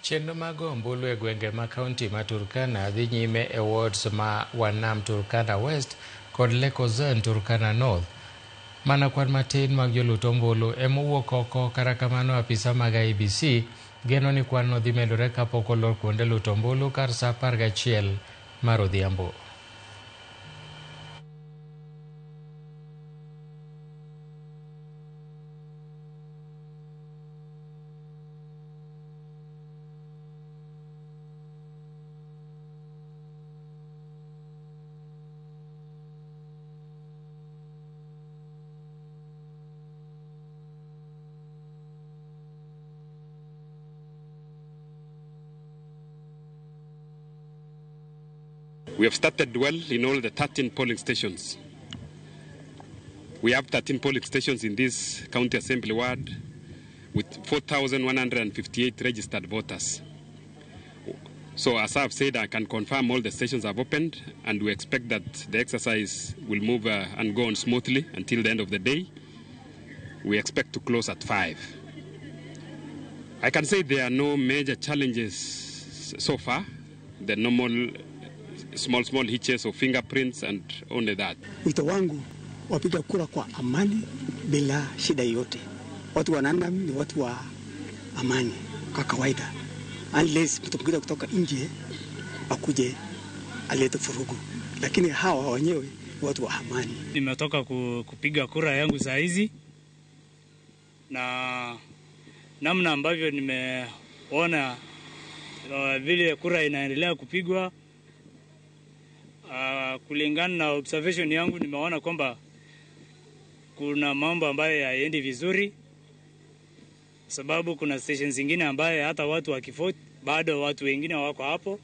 Chenro mag ombulu e gwenge ma kaunti ma Turkana dhi nyime e wards ma Wanam Turkana West kod Lekozen Turkana North. Mana kwan matin mag jolut ombulu emowuok oko, kata kamano apisa mag IEBC geno ni kwan no dhi medore kapok olor kuonde lut ombulu kar sa 11 mar odhiambo. We have started well in all the 13 polling stations. We have 13 polling stations in this county assembly ward with 4,158 registered voters. So as I've said, I can confirm all the stations have opened, and we expect that the exercise will move and go on smoothly until the end of the day. We expect to close at 5. I can say there are no major challenges so far. The normal small hitches of fingerprints and only that. Wito wangu wapiga kura kwa amani bila shida yote. Watu wa Nanam ni watu wa amani kwa kawaida. Unless mtu mwingine kutoka nje akuje alete furugu. Lakini hawa wenyewe ni watu wa amani. Nimetoka kupiga kura yangu saa hizi, na namna ambavyo nimeona vile kura inaendelea kupigwa, kulingana na observation yangu nimeona kwamba kuna mambo ambayo hayaendi vizuri, sababu kuna stations zingine ambaye hata watu wakivote bado watu wengine wako hapo.